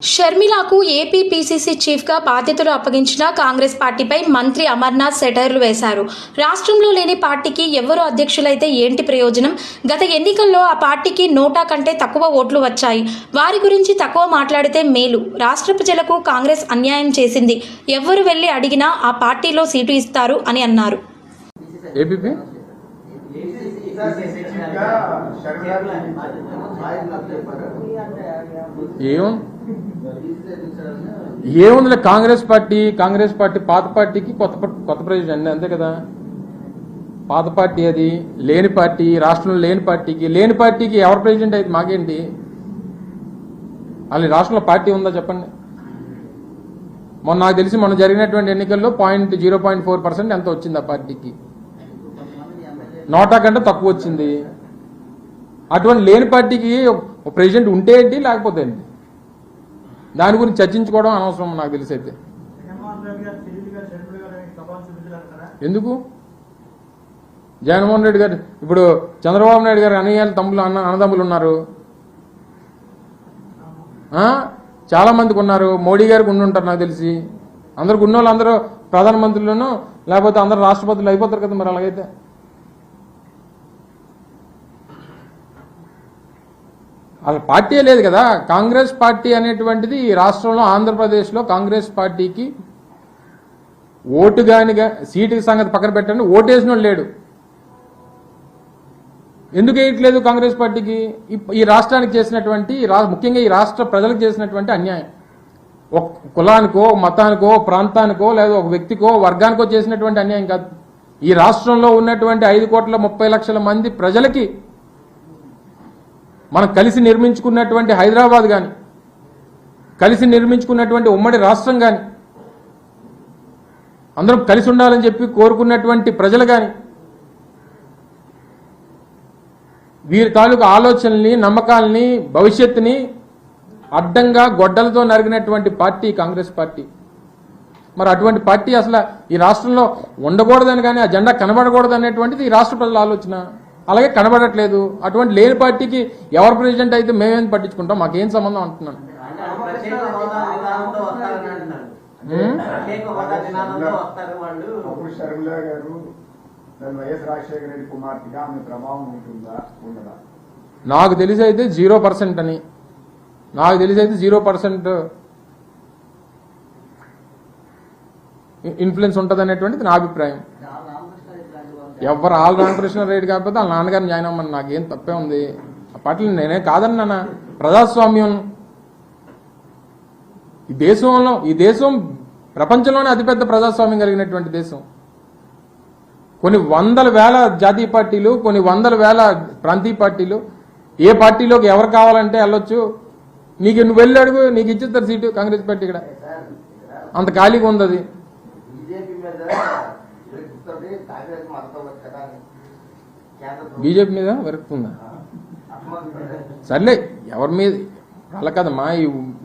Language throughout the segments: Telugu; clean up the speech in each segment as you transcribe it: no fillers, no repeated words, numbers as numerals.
షర్మిలకు ఏపీ పీసీసీ చీఫ్గా బాధ్యతలు అప్పగించిన కాంగ్రెస్ పార్టీపై మంత్రి అమర్నాథ్ సెటైర్లు వేశారు. రాష్ట్రంలో లేని పార్టీకి ఎవరు అధ్యక్షులైతే ఏంటి ప్రయోజనం? గత ఎన్నికల్లో ఆ పార్టీకి నోటా కంటే తక్కువ ఓట్లు వచ్చాయి. వారి గురించి తక్కువ మాట్లాడితే మేలు. రాష్ట్ర ప్రజలకు కాంగ్రెస్ అన్యాయం చేసింది. ఎవరు వెళ్లి అడిగినా ఆ పార్టీలో సీటు ఇస్తారు అని అన్నారు. ఏముంది కాంగ్రెస్ పార్టీ పాత పార్టీకి కొత్త ప్రెసిడెంట్ అంతే కదా. పాత పార్టీ అది లేని పార్టీ, రాష్ట్రంలో లేని పార్టీకి ఎవరు ప్రెసిడెంట్ అయితే మాకేంటి? అది రాష్ట్రంలో పార్టీ ఉందా చెప్పండి. నాకు తెలిసి మొన్న జరిగినటువంటి ఎన్నికల్లో 0.4% ఎంత వచ్చింది ఆ పార్టీకి. నోటా కంటే తక్కువ వచ్చింది. అటువంటి లేని పార్టీకి ప్రెసిడెంట్ ఉంటే ఏంటి, లేకపోతే ఏంటి? దాని గురించి చర్చించుకోవడం అనవసరం నాకు తెలిసి. అయితే ఎందుకు జగన్మోహన్ రెడ్డి గారు ఇప్పుడు చంద్రబాబు నాయుడు గారు అన్నదమ్ములు ఉన్నారు, చాలా మందికి ఉన్నారు. మోడీ గారికి ఉండుంటారు నాకు తెలిసి. అందరికి ఉన్న వాళ్ళు అందరూ ప్రధానమంత్రులను లేకపోతే అందరూ రాష్ట్రపతులు అయిపోతారు కదా. మరి అలాగైతే అసలు పార్టీ లేదు కదా. కాంగ్రెస్ పార్టీ అనేటువంటిది ఈ రాష్ట్రంలో ఆంధ్రప్రదేశ్లో కాంగ్రెస్ పార్టీకి ఓటు గానిగా సీటు సంగతి పక్కన పెట్టండి, ఓటేసిన లేడు. ఎందుకు వేయట్లేదు కాంగ్రెస్ పార్టీకి? ఈ రాష్ట్రానికి చేసినటువంటి ముఖ్యంగా ఈ రాష్ట్ర ప్రజలకు చేసినటువంటి అన్యాయం, ఒక కులానికో మతానికో ప్రాంతానికో లేదా ఒక వ్యక్తికో వర్గానికో చేసినటువంటి అన్యాయం కాదు. ఈ రాష్ట్రంలో ఉన్నటువంటి 5,30,00,000 మంది ప్రజలకి మనం కలిసి నిర్మించుకున్నటువంటి హైదరాబాద్ కానీ, కలిసి నిర్మించుకున్నటువంటి ఉమ్మడి రాష్ట్రం కానీ, అందరం కలిసి ఉండాలని చెప్పి కోరుకున్నటువంటి ప్రజలు కానీ, వీరి తాలూకు ఆలోచనల్ని, నమ్మకాలని, భవిష్యత్తుని అడ్డంగా గొడ్డలతో నరిగినటువంటి పార్టీ కాంగ్రెస్ పార్టీ. మరి అటువంటి పార్టీ అసలు ఈ రాష్ట్రంలో ఉండకూడదని కానీ, ఆ జెండా కనబడకూడదు అనేటువంటిది ఈ రాష్ట్ర ప్రజల ఆలోచన. అలాగే కనబడట్లేదు. అటువంటి లేని పార్టీకి ఎవరు ప్రెసిడెంట్ అయితే మేమేం పట్టించుకుంటాం, మాకేం సంబంధం అంటున్నాను. నాకు తెలిసి అయితే 0% అని, నాకు తెలిసి అయితే 0% ఇన్ఫ్లుయెన్స్ ఉంటుంది అనేటువంటిది నా అభిప్రాయం. ఎవరు రామకృష్ణ రెడ్డి కాకపోతే వాళ్ళ నాన్నగారిని జాయిన్ అవ్వమని నాకేం తప్పే ఉంది. ఆ పార్టీలు నేనే కాదన్నా. ప్రజాస్వామ్యం ఈ దేశం ప్రపంచంలోనే అతిపెద్ద ప్రజాస్వామ్యం కలిగినటువంటి దేశం. కొన్ని వందల వేల జాతీయ పార్టీలు, కొన్ని వందల వేల ప్రాంతీయ పార్టీలు. ఏ పార్టీలోకి ఎవరు కావాలంటే వెళ్ళొచ్చు. నువ్వు వెళ్ళి అడుగు, నీకు ఇచ్చేస్తారు సీటు. కాంగ్రెస్ పార్టీ ఇక్కడ అంత ఖాళీగా ఉంది. అది బీజేపీ మీద వెరుకుతుందా? సర్లే, ఎవరి మీద అలా కదమ్మా.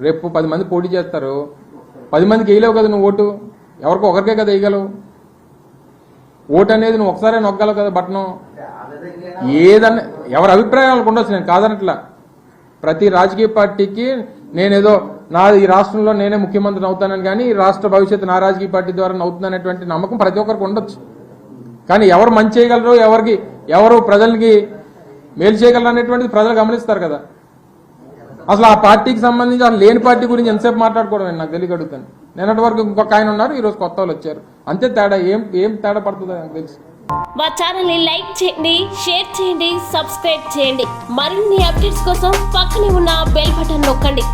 రేపు 10 మంది పోటీ చేస్తారు. 10 మందికి వేయలేవు కదా నువ్వు ఓటు. ఎవరికో ఒకరికే కదా వేయగలవు. ఓటు అనేది నువ్వు ఒకసారి నొక్కగలవు కదా బటను. ఏదన్నా ఎవరి అభిప్రాయాలకు ఉండొచ్చు, నేను కాదనట్లా. ప్రతి రాజకీయ పార్టీకి నేనేదో ఈ రాష్ట్రంలో నేనే ముఖ్యమంత్రిని అవుతానని కానీ, ఈ రాష్ట్ర భవిష్యత్తు నా రాజకీయ పార్టీ ద్వారా అవుతుందనేటువంటి నమ్మకం ప్రతి ఒక్కరికి ఉండొచ్చు. కానీ ఎవరు మంచి చేయగలరు, ఎవరు ప్రజలకి మేలు చేయగలరు అనేటువంటిది ప్రజలు గమనిస్తారు కదా. అసలు ఆ పార్టీకి సంబంధించి అసలు లేని పార్టీ గురించి ఎంతసేపు మాట్లాడుకోవడం నాకు తెలియగలుగుతాను. నిన్నటి వరకు ఇంకొక ఆయన ఉన్నారు, ఈరోజు కొత్త వాళ్ళు వచ్చారు. అంతే తేడా. ఏం తేడా పడుతుందో నాకు తెలుసు. మా ఛానల్ ని లైక్ చేయండి, షేర్ చేయండి, సబ్స్క్రైబ్ చేయండి. మరిన్ని అప్డేట్స్ కోసం పక్కనే ఉన్న బెల్ బటన్ నొక్కండి.